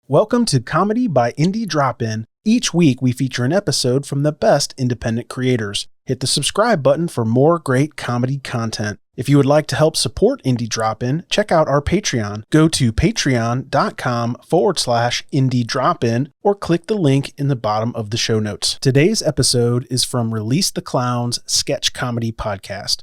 Welcome to Comedy by Indie Drop-In. Each week we feature an episode from the best independent creators. Hit the subscribe button for more great comedy content. If you would like to help support Indie Drop-In, check out our Patreon. Go to patreon.com/Indie Drop-In or click the link in the bottom of the show notes. Today's episode is from Release the Clowns Sketch Comedy Podcast.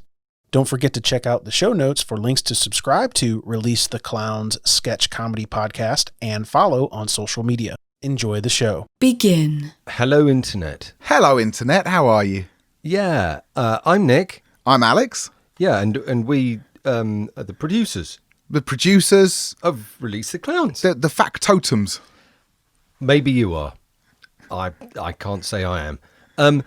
Don't forget to check out the show notes for links to subscribe to Release the Clowns Sketch Comedy Podcast and follow on social media. Enjoy the show. Begin. Hello, Internet. Hello, Internet. How are you? Yeah, I'm Nick. I'm Alex. Yeah, and we are the producers The producers. of Release the Clowns. The factotums. Maybe you are. I can't say I am. And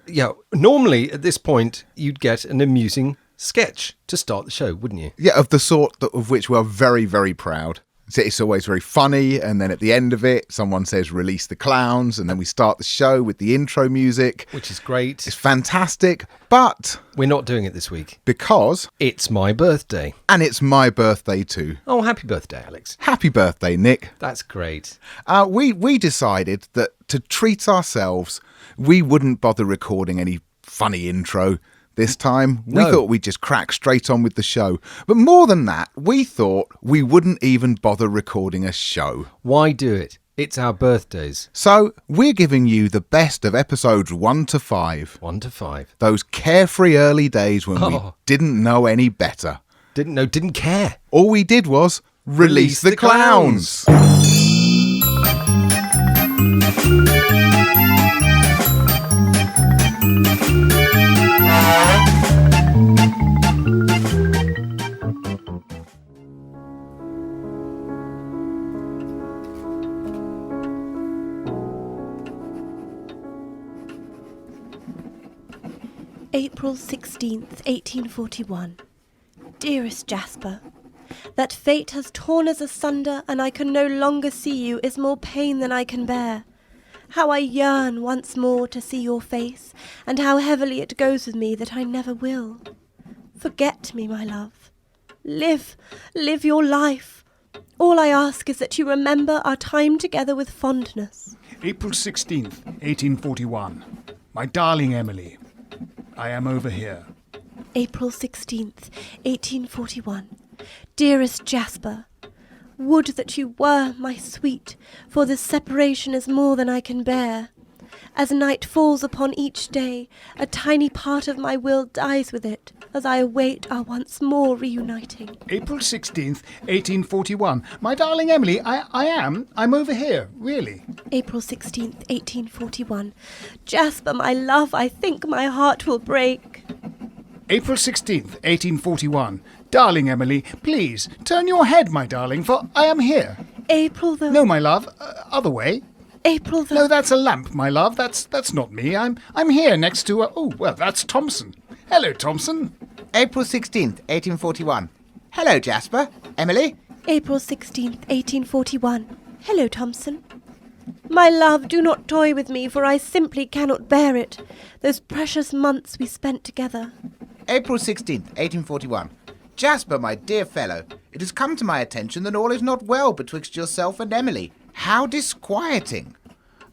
yeah, normally at this point you'd get an amusing sketch to start the show, wouldn't you? Yeah, of the sort of which we're very, very proud. It's always very funny, and then at the end of it, someone says, release the clowns, and then we start the show with the intro music. Which is great. It's fantastic, but... We're not doing it this week. Because... It's my birthday. And it's my birthday too. Oh, happy birthday, Alex. Happy birthday, Nick. That's great. We decided that to treat ourselves, we wouldn't bother recording any funny intro this time. We thought we'd just crack straight on with the show. But more than that, we thought we wouldn't even bother recording a show. Why do it? It's our birthdays. So we're giving you the best of episodes 1 to 5. 1 to 5. Those carefree early days when we didn't know any better. Didn't care. All we did was release the clowns. April 16th, 1841. Dearest Jasper, that fate has torn us asunder and I can no longer see you is more pain than I can bear. How I yearn once more to see your face, and how heavily it goes with me that I never will. Forget me, my love. Live your life. All I ask is that you remember our time together with fondness. April 16th, 1841. My darling Emily, I am over here. April 16th, 1841. Dearest Jasper, would that you were my sweet, for this separation is more than I can bear. As night falls upon each day, a tiny part of my will dies with it, as I await our once more reuniting. April 16th, 1841. My darling Emily, I'm over here, really. April 16th, 1841. Jasper, my love, I think my heart will break. April 16th, 1841. Darling Emily, please, turn your head, my darling, for I am here. April the... No, my love, other way. April the... No, that's a lamp, my love. That's not me. I'm here next to that's Thompson. Hello, Thompson. April 16th, 1841. Hello, Jasper. Emily? April 16th, 1841. Hello, Thompson. My love, do not toy with me, for I simply cannot bear it. Those precious months we spent together. April 16th, 1841. Jasper, my dear fellow, it has come to my attention that all is not well betwixt yourself and Emily. How disquieting.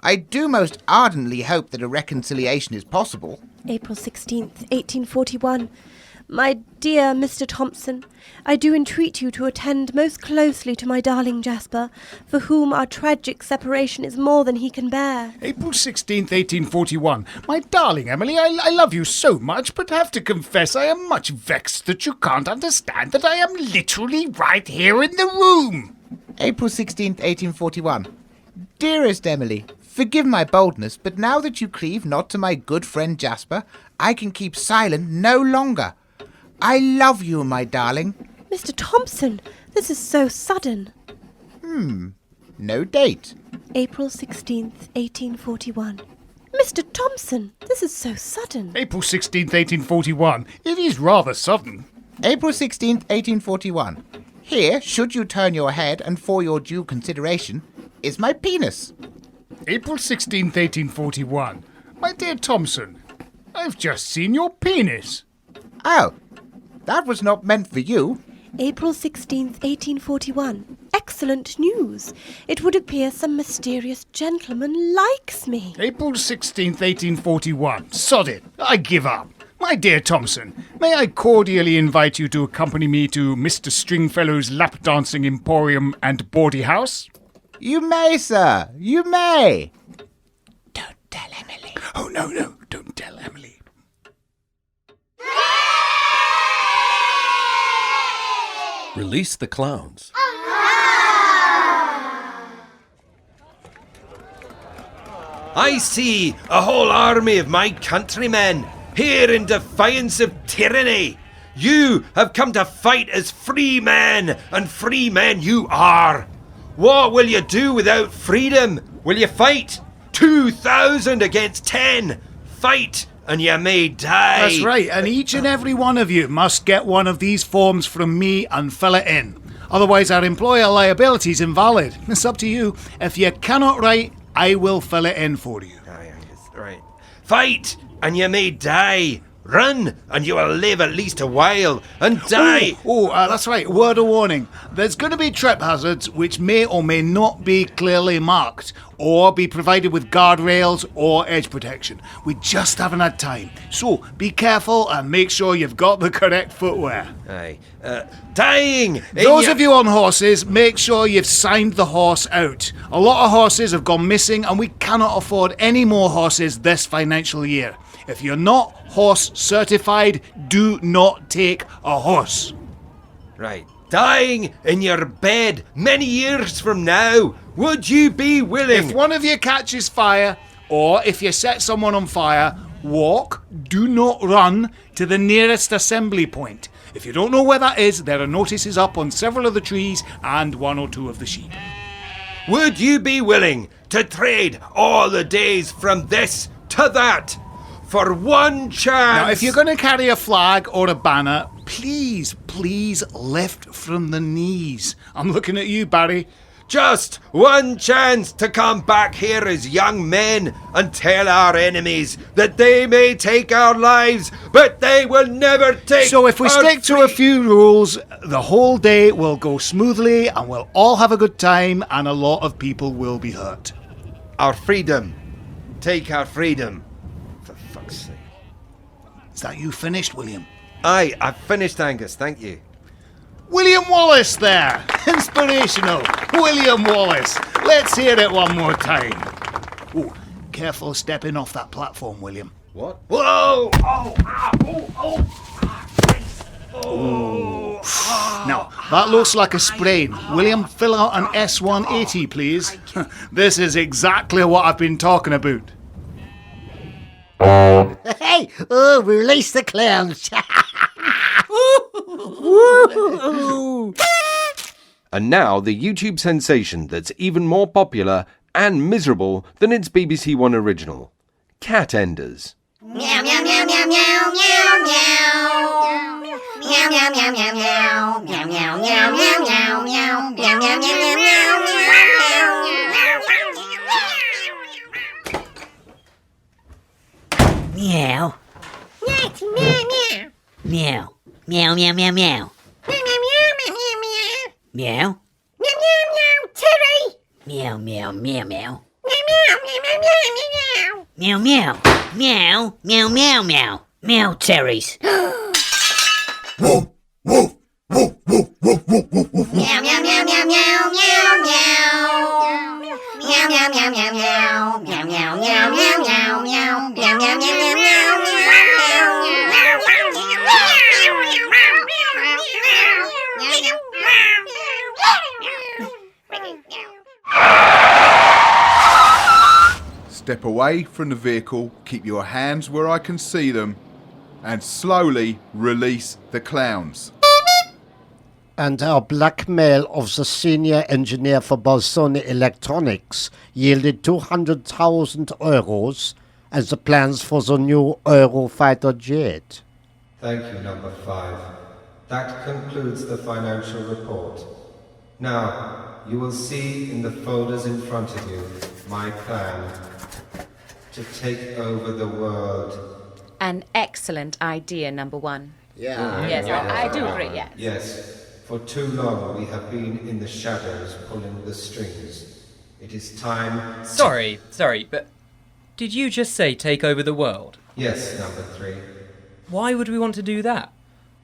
I do most ardently hope that a reconciliation is possible. April 16th, 1841. My dear Mr. Thompson, I do entreat you to attend most closely to my darling Jasper, for whom our tragic separation is more than he can bear. April 16th, 1841. My darling Emily, I love you so much, but have to confess I am much vexed that you can't understand that I am literally right here in the room. April 16th, 1841. Dearest Emily, forgive my boldness, but now that you cleave not to my good friend Jasper, I can keep silent no longer. I love you, my darling. Mr. Thompson, this is so sudden. No date. April 16th, 1841. Mr. Thompson, this is so sudden. April 16th, 1841. It is rather sudden. April 16th, 1841. Here, should you turn your head and for your due consideration, is my penis. April 16th, 1841. My dear Thompson, I've just seen your penis. Oh, that was not meant for you. April 16th, 1841. excellent news. It would appear some mysterious gentleman likes me. April 16th, 1841. Sod it. I give up. My dear Thompson, may I cordially invite you to accompany me to Mr. Stringfellow's lap dancing emporium and bawdy house? You may, sir. You may. Don't tell Emily. Oh, no, don't tell Emily. Release the clowns. I see a whole army of my countrymen here in defiance of tyranny. You have come to fight as free men, and free men you are. What will you do without freedom? Will you fight? 2,000 against 10. Fight, and you may die. That's right, and each and every one of you must get one of these forms from me and fill it in. Otherwise, our employer liability is invalid. It's up to you. If you cannot write, I will fill it in for you. Right. Fight, and you may die. Run, and you will live at least a while, and die. That's right. Word of warning. There's going to be trip hazards which may or may not be clearly marked, or be provided with guardrails or edge protection. We just haven't had time. So be careful and make sure you've got the correct footwear. Aye. Dying. Those of you on horses, make sure you've signed the horse out. A lot of horses have gone missing, and we cannot afford any more horses this financial year. If you're not horse certified, do not take a horse. Right. Dying in your bed many years from now. Would you be willing? If one of you catches fire, or if you set someone on fire, walk, do not run, to the nearest assembly point. If you don't know where that is, there are notices up on several of the trees and one or two of the sheep. Would you be willing to trade all the days from this to that for one chance? Now, if you're going to carry a flag or a banner, please lift from the knees. I'm looking at you, Barry. Just one chance to come back here as young men and tell our enemies that they may take our lives, but they will never take. So if we stick to a few rules, the whole day will go smoothly and we'll all have a good time, and a lot of people will be hurt. Our freedom. Take our freedom. For fuck's sake. Is that you finished, William? Aye, I've finished, Angus, thank you. William Wallace there! Inspirational! William Wallace! Let's hear it one more time. Oh, careful stepping off that platform, William. What? Whoa! Now, that looks like a sprain. William, fill out an S180, please. This is exactly what I've been talking about. Hey! Release the clowns! And now the YouTube sensation that's even more popular and miserable than its BBC One original. Cat Enders. Meow meow meow meow meow meow meow. Meow meow meow meow meow. Meow meow meow meow meow meow. Meow meow meow meow meow meow. Meow. Meow. Meow meow meow meow. Meow. Meow meow meow. Terry. Meow meow meow meow. Meow meow meow meow meow meow meow Terry's. Meow meow meow meow meow meow meow. Meow meow meow meow meow. Meow meow meow meow meow meow. Meow meow meow meow Step away from the vehicle, keep your hands where I can see them, and slowly release the clowns. And our blackmail of the senior engineer for Bolsoni Electronics yielded 200,000 euros as the plans for the new Eurofighter jet. Thank you, number 5. That concludes the financial report. Now, you will see in the folders in front of you my plan to take over the world. An excellent idea, number 1. Yeah. Yes, I do agree, yeah. Yes, For too long we have been in the shadows pulling the strings. It is time... Sorry, but did you just say take over the world? Yes, number 3. Why would we want to do that?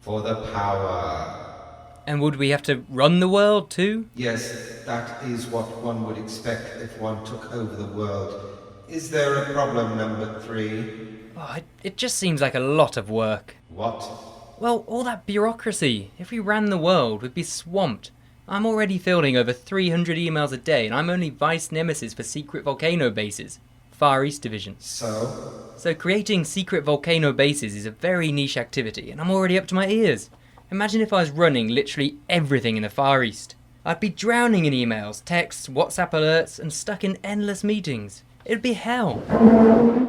For the power. And would we have to run the world too? Yes, that is what one would expect if one took over the world. Is there a problem, number 3? Oh, it just seems like a lot of work. What? Well, all that bureaucracy. If we ran the world, we'd be swamped. I'm already fielding over 300 emails a day, and I'm only vice nemesis for secret volcano bases. Far East Division. So creating secret volcano bases is a very niche activity, and I'm already up to my ears. Imagine if I was running literally everything in the Far East. I'd be drowning in emails, texts, WhatsApp alerts, and stuck in endless meetings. It'd be hell.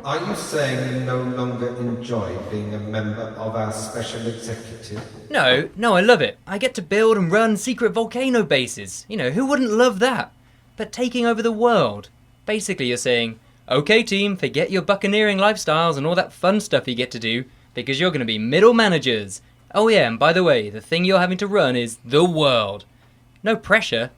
Are you saying you no longer enjoy being a member of our special executive? No, I love it. I get to build and run secret volcano bases. You know, who wouldn't love that? But taking over the world. Basically you're saying, okay team, forget your buccaneering lifestyles and all that fun stuff you get to do, because you're going to be middle managers. Oh yeah, and by the way, the thing you're having to run is the world. No pressure.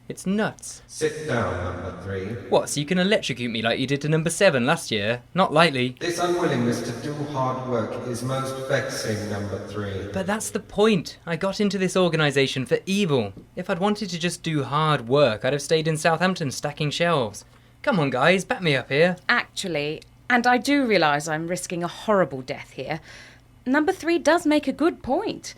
It's nuts. Sit down, number 3. What, so you can electrocute me like you did to number 7 last year? Not lightly. This unwillingness to do hard work is most vexing, number 3. But that's the point. I got into this organisation for evil. If I'd wanted to just do hard work, I'd have stayed in Southampton stacking shelves. Come on guys, back me up here. Actually, and I do realise I'm risking a horrible death here, number 3 does make a good point.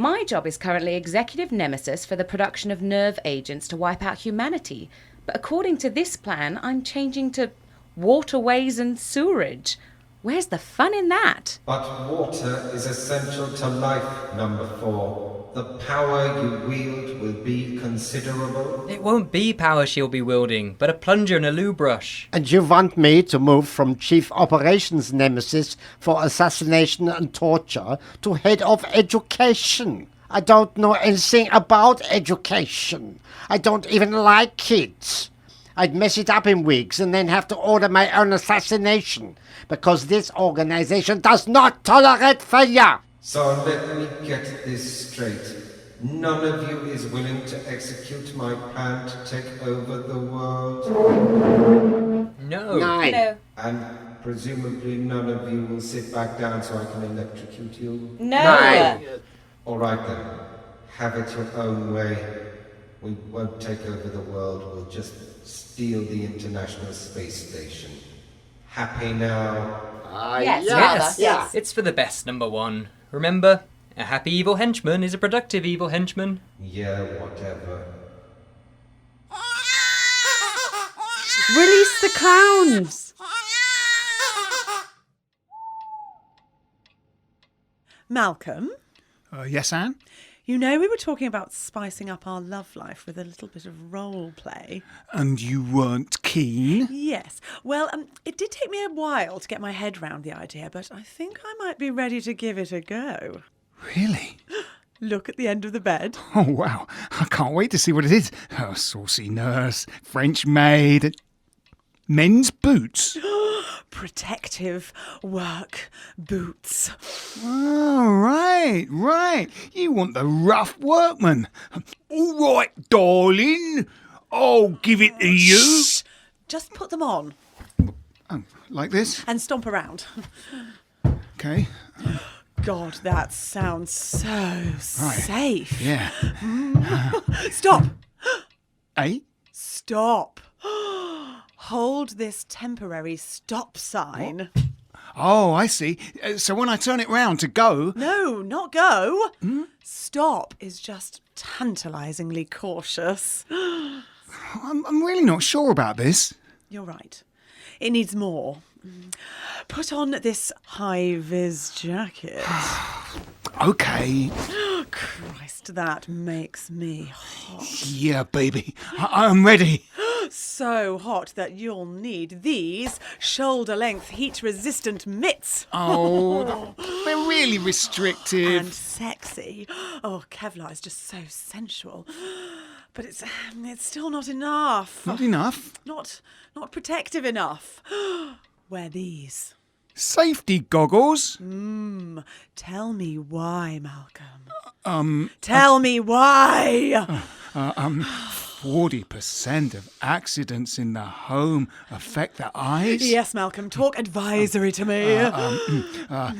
My job is currently executive nemesis for the production of nerve agents to wipe out humanity. But according to this plan, I'm changing to waterways and sewerage. Where's the fun in that? But water is essential to life, number 4. The power you wield will be considerable. It won't be power she'll be wielding, but a plunger and a loo brush. And you want me to move from Chief Operations Nemesis for assassination and torture to Head of Education? I don't know anything about education. I don't even like kids. I'd mess it up in weeks and then have to order my own assassination, because this organization does not tolerate failure. So let me get this straight. None of you is willing to execute my plan to take over the world? No. No. And presumably none of you will sit back down so I can electrocute you? No. All right then. Have it your own way. We won't take over the world. We'll just steal the International Space Station. Happy now? Yes. It's for the best, number 1. Remember, a happy evil henchman is a productive evil henchman. Yeah, whatever. Release the clowns! Malcolm? Yes, Anne? You know, we were talking about spicing up our love life with a little bit of role play. And you weren't keen? Yes. Well, it did take me a while to get my head round the idea, but I think I might be ready to give it a go. Really? Look at the end of the bed. Oh, wow. I can't wait to see what it is. Oh, saucy nurse, French maid, men's boots. Protective work boots. Oh, right. You want the rough workman. All right, darling. I'll give it to you. Shh. Just put them on. Oh, like this? And stomp around. Okay. God, that sounds so safe. Yeah. Stop. Eh? Stop. Hold this temporary stop sign. What? Oh, I see. So when I turn it round to go... No, not go. Stop is just tantalisingly cautious. I'm really not sure about this. You're right. It needs more. Put on this high-vis jacket. Okay. Christ, that makes me hot. Yeah, baby. I'm ready. So hot that you'll need these shoulder-length heat-resistant mitts. Oh, they're really restrictive. And sexy. Oh, Kevlar is just so sensual. But it's still not enough. Not enough? Not protective enough. Wear these. safety goggles. Tell me why, Malcolm. Tell me why. 40% of accidents in the home affect the eyes. Yes, Malcolm, talk advisory to me.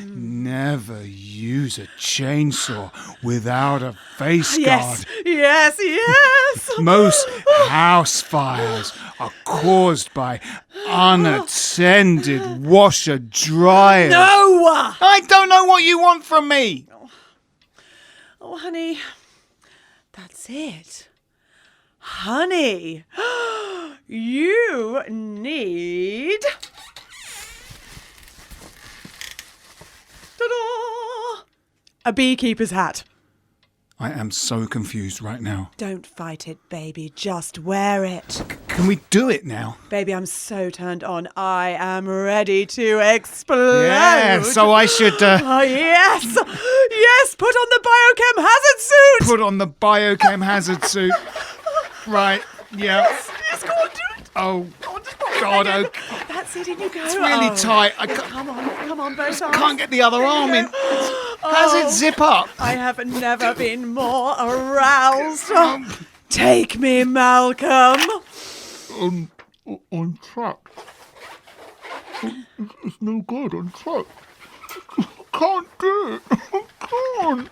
Never use a chainsaw without a face guard. Yes. Most house fires are caused by unattended washer dryers. No! I don't know what you want from me. Oh, honey, that's it. Honey, you need... Ta-da! A beekeeper's hat. I am so confused right now. Don't fight it, baby. Just wear it. Can we do it now? Baby, I'm so turned on. I am ready to explode. Yeah, so I should... Oh, yes! Yes, put on the biochem hazard suit! Put on the biochem hazard suit. Right, yeah. Yes, go on, do it. Oh, God, okay. That's it, in you go. It's really tight. Come on, both arms. Can't get the other arm in. How's it zip up? I have never been more aroused. Take me, Malcolm. On track. It's no good on track. Can't do it. Can't.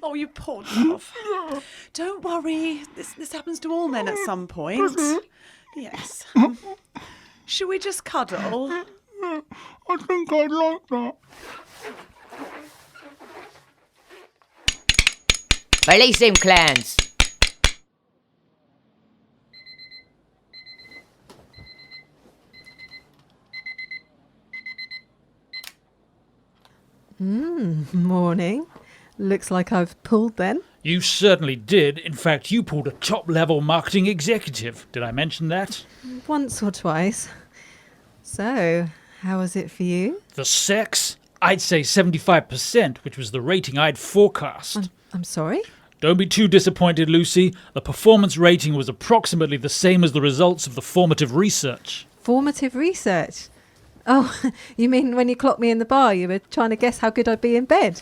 Oh, you poor love. Don't worry. This happens to all men at some point. Yes. Should we just cuddle? I think I'd like that. Release him, clans. Morning. Looks like I've pulled then. You certainly did. In fact, you pulled a top-level marketing executive. Did I mention that? Once or twice. So, how was it for you? The sex? I'd say 75%, which was the rating I'd forecast. I'm sorry? Don't be too disappointed, Lucy. The performance rating was approximately the same as the results of the formative research. Formative research? Oh, you mean when you clocked me in the bar, you were trying to guess how good I'd be in bed?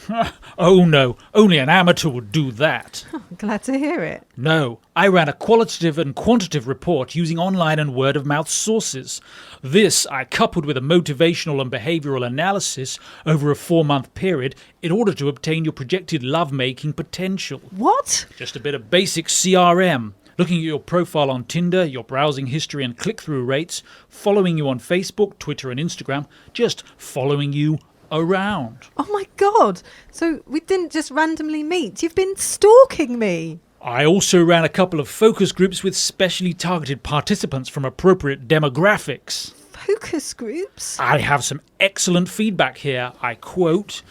Oh no, only an amateur would do that. Oh, glad to hear it. No, I ran a qualitative and quantitative report using online and word-of-mouth sources. This I coupled with a motivational and behavioural analysis over a 4-month period in order to obtain your projected love-making potential. What? Just a bit of basic CRM. Looking at your profile on Tinder, your browsing history and click-through rates, following you on Facebook, Twitter and Instagram, just following you around. Oh my God! So we didn't just randomly meet, you've been stalking me! I also ran a couple of focus groups with specially targeted participants from appropriate demographics. Focus groups? I have some excellent feedback here. I quote,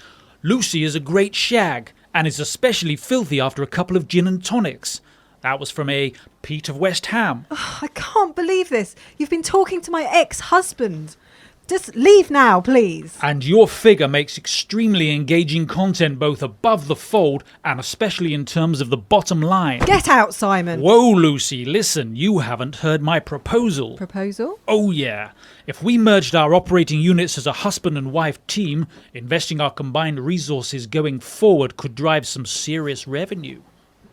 "Lucy is a great shag and is especially filthy after a couple of gin and tonics." That was from a Pete of West Ham. Oh, I can't believe this. You've been talking to my ex-husband. Just leave now, please. And your figure makes extremely engaging content both above the fold and especially in terms of the bottom line. Get out, Simon. Whoa, Lucy, listen, you haven't heard my proposal. Proposal? Oh, yeah. If we merged our operating units as a husband and wife team, investing our combined resources going forward could drive some serious revenue.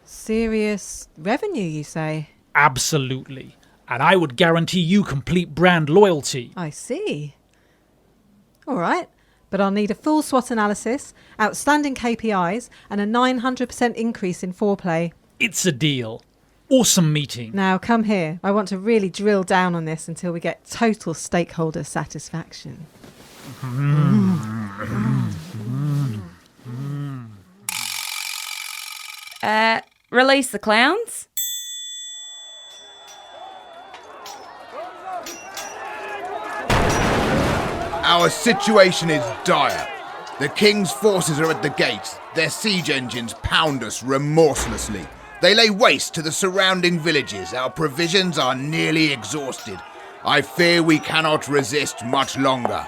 Serious revenue, you say? Absolutely. And I would guarantee you complete brand loyalty. I see. All right, but I'll need a full SWOT analysis, outstanding KPIs, and a 900% increase in foreplay. It's a deal. Awesome meeting. Now, come here. I want to really drill down on this until we get total stakeholder satisfaction. Release the clowns. Our situation is dire. The king's forces are at the gates. Their siege engines pound us remorselessly. They lay waste to the surrounding villages. Our provisions are nearly exhausted. I fear we cannot resist much longer.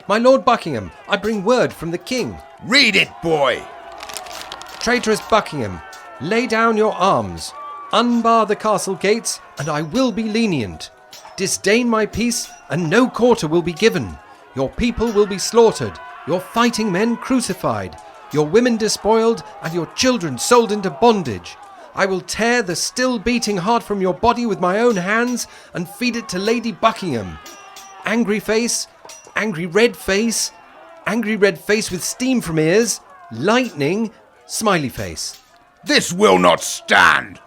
My Lord Buckingham, I bring word from the king. Read it, boy. Traitorous Buckingham, lay down your arms. Unbar the castle gates, and I will be lenient. Disdain my peace, and no quarter will be given. Your people will be slaughtered, your fighting men crucified, your women despoiled, and your children sold into bondage. I will tear the still beating heart from your body with my own hands and feed it to Lady Buckingham. Angry face, angry red face with steam from ears, lightning, smiley face. This will not stand.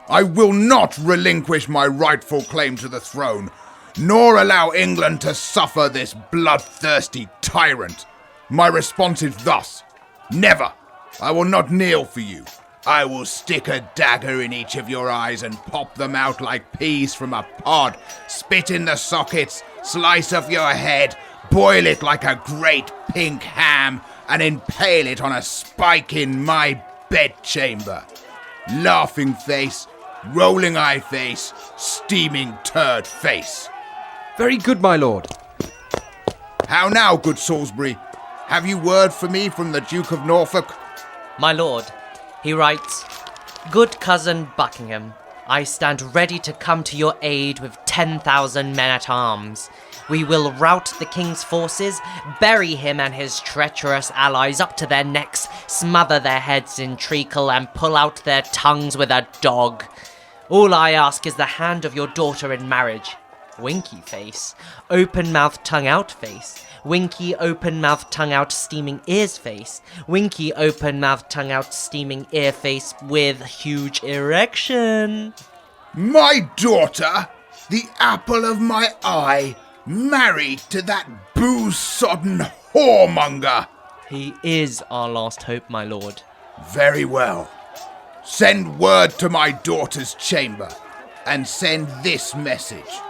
I will not relinquish my rightful claim to the throne, nor allow England to suffer this bloodthirsty tyrant. My response is thus: never. I will not kneel for you. I will stick a dagger in each of your eyes and pop them out like peas from a pod, spit in the sockets, slice off your head, boil it like a great pink ham, and impale it on a spike in my bedchamber. Laughing face, rolling eye face, steaming turd face. Very good, my lord. How now, good Salisbury? Have you word for me from the Duke of Norfolk? My lord, he writes, Good cousin Buckingham, I stand ready to come to your aid with 10,000 men-at-arms. We will rout the king's forces, bury him and his treacherous allies up to their necks, smother their heads in treacle, and pull out their tongues with a dog. All I ask is the hand of your daughter in marriage. Winky face, open-mouthed tongue-out face, winky open-mouthed tongue-out steaming ears face, winky open-mouthed tongue-out steaming ear face with huge erection. My daughter, the apple of my eye, married to that booze-sodden whoremonger. He is our last hope, my lord. Very well. Send word to my daughter's chamber, and send this message.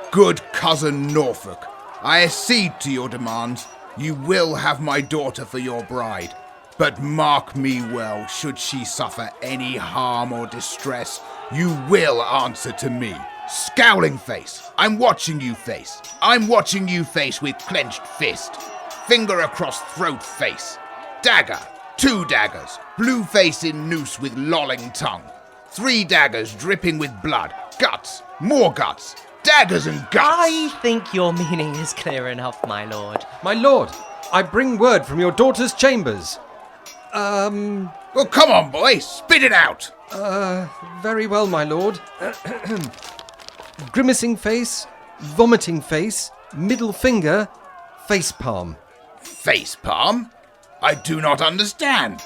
Good cousin Norfolk, I accede to your demands. You will have my daughter for your bride. But mark me well, should she suffer any harm or distress, you will answer to me. Scowling face, I'm watching you face. I'm watching you face with clenched fist. Finger across throat face. Dagger, 2 daggers, blue face in noose with lolling tongue. 3 daggers dripping with blood. Guts, more guts. Daggers and guts! I think your meaning is clear enough, my lord. My lord, I bring word from your daughter's chambers. Well, come on, boy, spit it out! Very well, my lord. Grimacing face, vomiting face, middle finger, face palm. Face palm? I do not understand.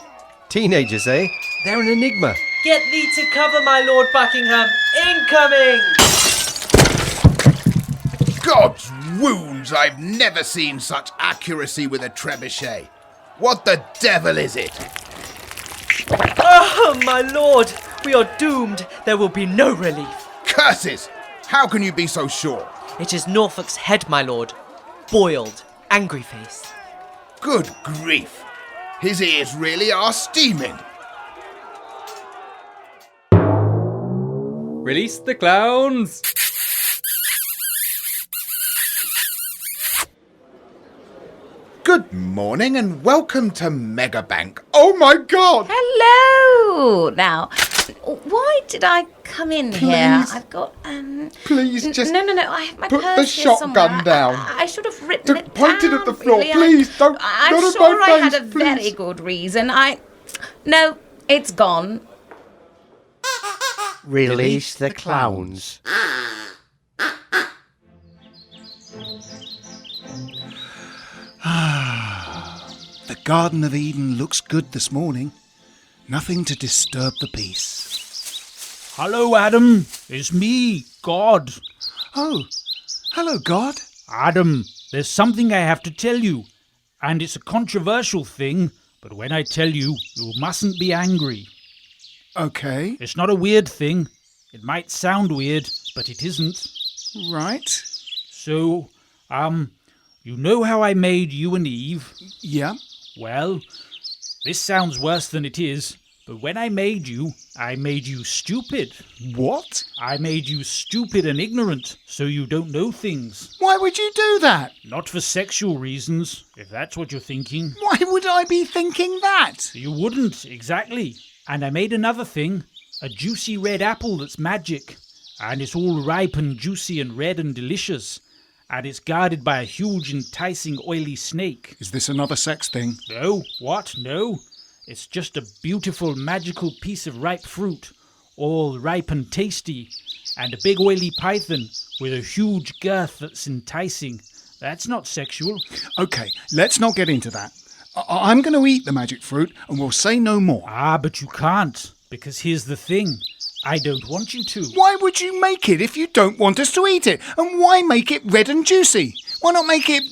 Teenagers, eh? They're an enigma. Get thee to cover, my lord Buckingham. Incoming! God's wounds, I've never seen such accuracy with a trebuchet. What the devil is it? Oh, my lord! We are doomed. There will be no relief. Curses! How can you be so sure? It is Norfolk's head, my lord. Boiled. Angry face. Good grief. His ears really are steaming. Release the clowns! Good morning and welcome to Megabank. Oh my God! Hello! Now, why did I come in here? I've got, Please just No, I have my put purse the here somewhere. shotgun down. I should have written it Point down. it at the floor, really. please. Don't. I'm not sure at my I had face, a very please. good reason. No, it's gone. Release the clowns. The Garden of Eden looks good this morning. Nothing to disturb the peace. Hello, Adam. It's me, God. Oh, hello, God. Adam, there's something I have to tell you. And it's a controversial thing, but when I tell you, you mustn't be angry. Okay. It's not a weird thing. It might sound weird, but it isn't. Right. So, you know how I made you and Eve? Yeah. Well, this sounds worse than it is, but when I made you stupid. What? I made you stupid and ignorant, so you don't know things. Why would you do that? Not for sexual reasons, if that's what you're thinking. Why would I be thinking that? You wouldn't, exactly. And I made another thing, A juicy red apple that's magic. And it's all ripe and juicy and red and delicious. And it's guarded by a huge, enticing, oily snake. Is this another sex thing? No. What? No. It's just a beautiful, magical piece of ripe fruit. All ripe and tasty. And a big oily python with a huge girth that's enticing. That's not sexual. Okay, let's not get into that. I'm going to eat the magic fruit and we'll say no more. Ah, but you can't. Because here's the thing. I don't want you to. Why would you make it if you don't want us to eat it? And why make it red and juicy? Why not make it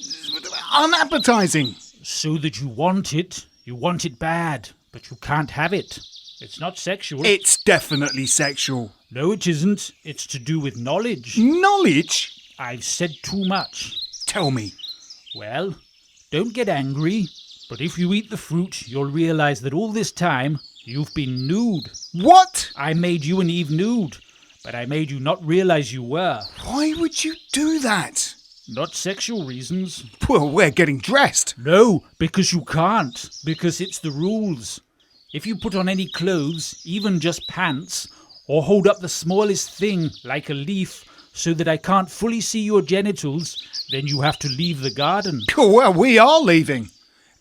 unappetizing? So that you want it. You want it bad. But you can't have it. It's not sexual. It's definitely sexual. No, it isn't. It's to do with knowledge. Knowledge? I've said too much. Tell me. Well, don't get angry. But if you eat the fruit, you'll realize that all this time, you've been nude. What? I made you and Eve nude, but I made you not realize you were. Why would you do that? Not sexual reasons. Well, we're getting dressed. No, because you can't. Because it's the rules. If you put on any clothes, even just pants, or hold up the smallest thing, like a leaf, so that I can't fully see your genitals, then you have to leave the garden. Oh, well, we are leaving.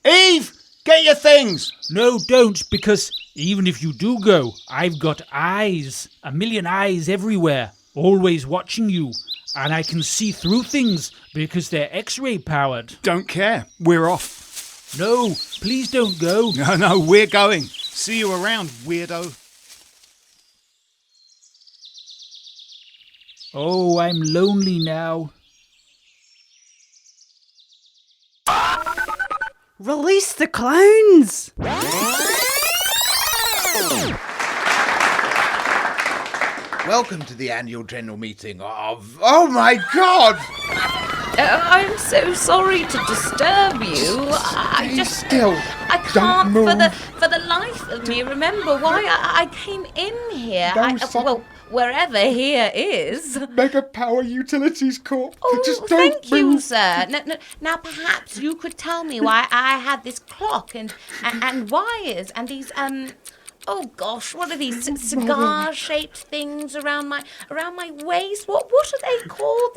Eve, get your things. No, don't, because even if you do go, I've got eyes, a million eyes everywhere, always watching you, and I can see through things because they're X-ray powered. Don't care. We're off. No, please don't go. No, we're going. See you around, weirdo. Oh, I'm lonely now. Release the clowns! Welcome to the annual general meeting of... Oh my God! I'm so sorry to disturb you. I just... Still, I can't for the life of me remember why I came in here. Well, wherever here is. Mega Power Utilities Corp. Oh, just don't thank you, move. sir. Now, perhaps you could tell me why I had this clock and wires and these oh gosh, what are these cigar-shaped things around my waist? What are they called?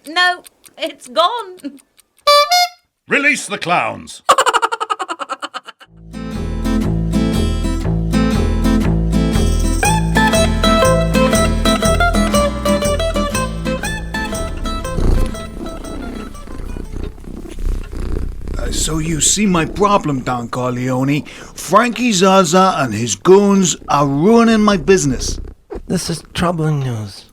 No, it's gone. Release the clowns. So you see my problem, Don Corleone. Frankie Zaza and his goons are ruining my business. This is troubling news.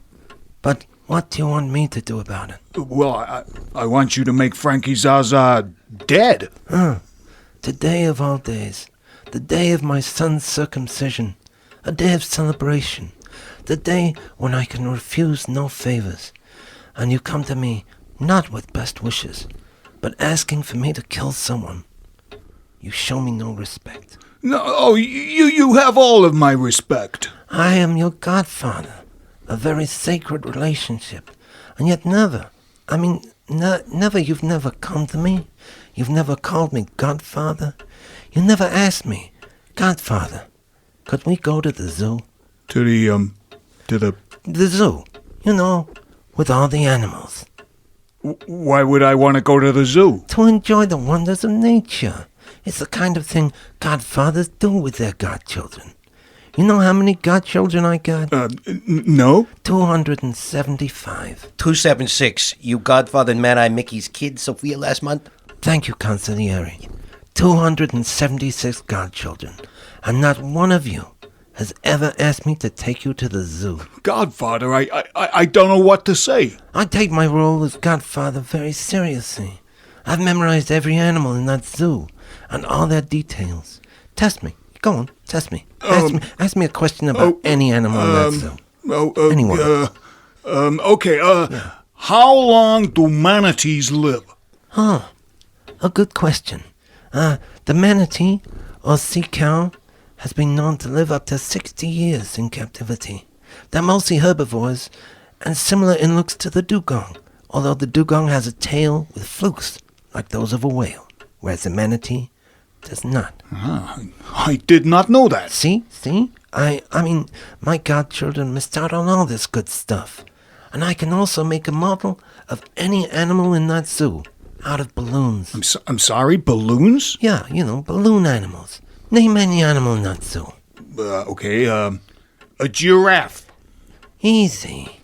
But what do you want me to do about it? Well, I want you to make Frankie Zaza dead. The day of all days. The day of my son's circumcision. A day of celebration. The day when I can refuse no favors. And you come to me not with best wishes, but asking for me to kill someone. You show me no respect. No, you have all of my respect. I am your godfather. A very sacred relationship. And yet never, you've never come to me. You've never called me godfather. You never asked me, godfather, could we go to the zoo? The zoo, with all the animals. Why would I want to go to the zoo? To enjoy the wonders of nature. It's the kind of thing godfathers do with their godchildren. You know how many godchildren I got? No. 275. 276. You godfathered Mad-Eye Mickey's kid, Sophia, last month? Thank you, Consigliere. 276 godchildren. And not one of you has ever asked me to take you to the zoo. Godfather, I don't know what to say. I take my role as godfather very seriously. I've memorized every animal in that zoo and all their details. Test me. Go on, test me. Ask me a question about any animal in that zoo. Anyone. Okay, how long do manatees live? A good question. The manatee, or sea cow, has been known to live up to 60 years in captivity. They're mostly herbivores and similar in looks to the dugong, although the dugong has a tail with flukes like those of a whale, whereas the manatee does not. I did not know that. See? I mean, my godchildren missed out on all this good stuff. And I can also make a model of any animal in that zoo out of balloons. I'm sorry, balloons? Yeah, balloon animals. Name any animal in that zoo. Okay, a giraffe. Easy.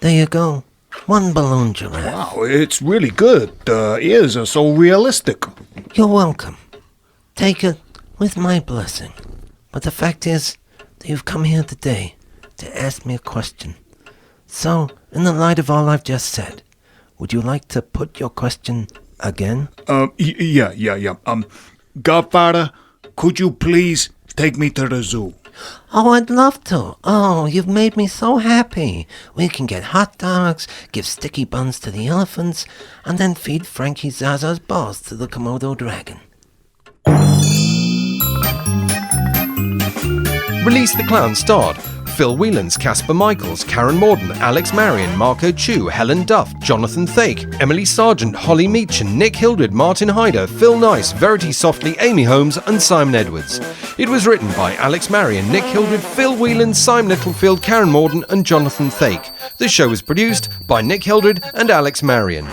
There you go. One balloon giraffe. Wow, it's really good. The ears are so realistic. You're welcome. Take it with my blessing. But the fact is that you've come here today to ask me a question. So, in the light of all I've just said, would you like to put your question again? Yeah. Godfather, could you please take me to the zoo? Oh, I'd love to. Oh, you've made me so happy. We can get hot dogs, give sticky buns to the elephants, and then feed Frankie Zaza's balls to the Komodo dragon. Release the Clown starred Phil Whelans, Casper Michaels, Karen Morden, Alex Marion, Marco Chu, Helen Duff, Jonathan Thake, Emily Sargent, Holly Meachin, Nick Hildred, Martin Hyder, Phil Nice, Verity Softly, Amy Holmes and Simon Edwards. It was written by Alex Marion, Nick Hildred, Phil Whelans, Simon Littlefield, Karen Morden and Jonathan Thake. The show was produced by Nick Hildred and Alex Marion.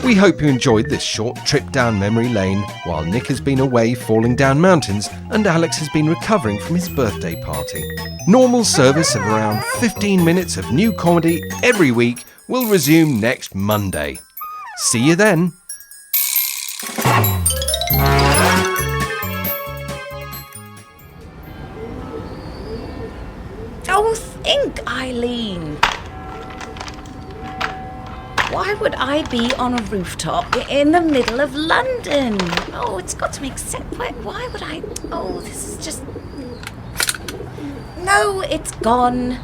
We hope you enjoyed this short trip down memory lane while Nick has been away falling down mountains and Alex has been recovering from his birthday party. Normal service of around 15 minutes of new comedy every week will resume next Monday. See you then. Oh, think, Eileen. Why would I be on a rooftop in the middle of London? Oh, it's got to make sense. Why would I? Oh, this is just... No, it's gone.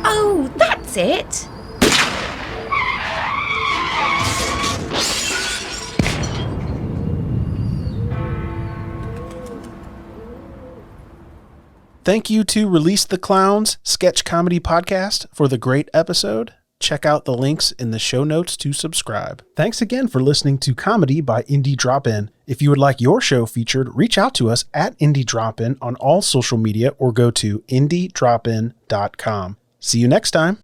Oh, that's it. Thank you to Release the Clowns sketch comedy podcast for the great episode. Check out the links in the show notes to subscribe. Thanks again for listening to Comedy by Indie Drop-In. If you would like your show featured, reach out to us at Indie Drop-In on all social media or go to indiedropin.com. See you next time.